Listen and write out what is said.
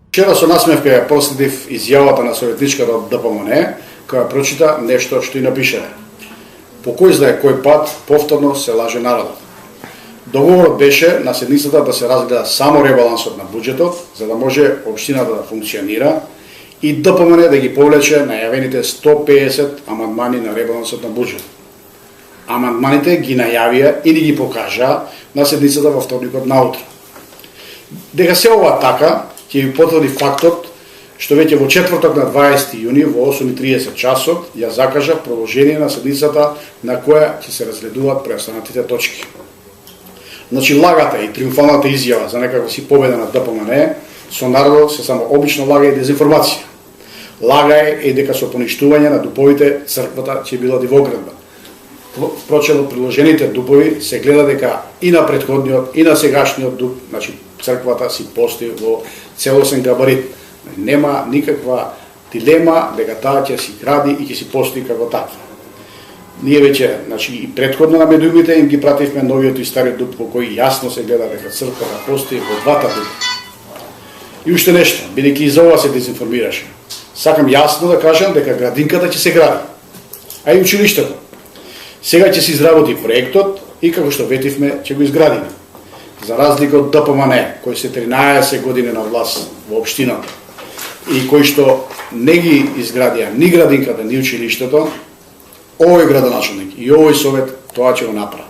Вчера со насмевка ја проследив изјавата на советничката од ДПМН, која прочита нешто што и напишале. По кој знае кој пат повторно се лаже народот. Договорот беше на седницата да се разгледа само ребалансот на буџетот, за да може општината да функционира и ДПМН да ги повлече најавените 150 амандмани на ребалансот на буџетот. Амандманите ги најавија или ги покажаа на седницата во вторникот наутро. Дека се ова така, ќе ви потврди фактот што веќе во четврток на 20 јуни во 8:30 часот ја закажа продолжение на седницата на која ќе се разгледуваат преостанатите точки. Значи лагата и триумфалната изјава за некаква си победа на ДПМН со народот се само обична лага и дезинформација. Лага е и дека со поништување на дуповите црквата ќе била дивоградба. Впрочем, од приложените дупови се гледа дека и на претходниот и на сегашниот дуб, значи црквата си постои во целосен габарит. Нема никаква дилема дека таа ќе си гради и ќе си постои како таква. Ние веќе, значи и претходно на медиумите им ги пративме новиот и стариот дуб по кој јасно се гледа дека црквата постои во двата дуба. И уште нешто, бидејќи и за ова се дезинформираше. Сакам јасно да кажам дека градинката ќе се гради, а и училиштето. Сега ќе се изработи проектот и како што ветивме, ќе го изградиме. За разлика од ДПМН, кој се 13 години на власт во општината и кој што не ги изградија ни градинката, ни училиштето, овој градоначалник и овој совет тоа ќе го направи.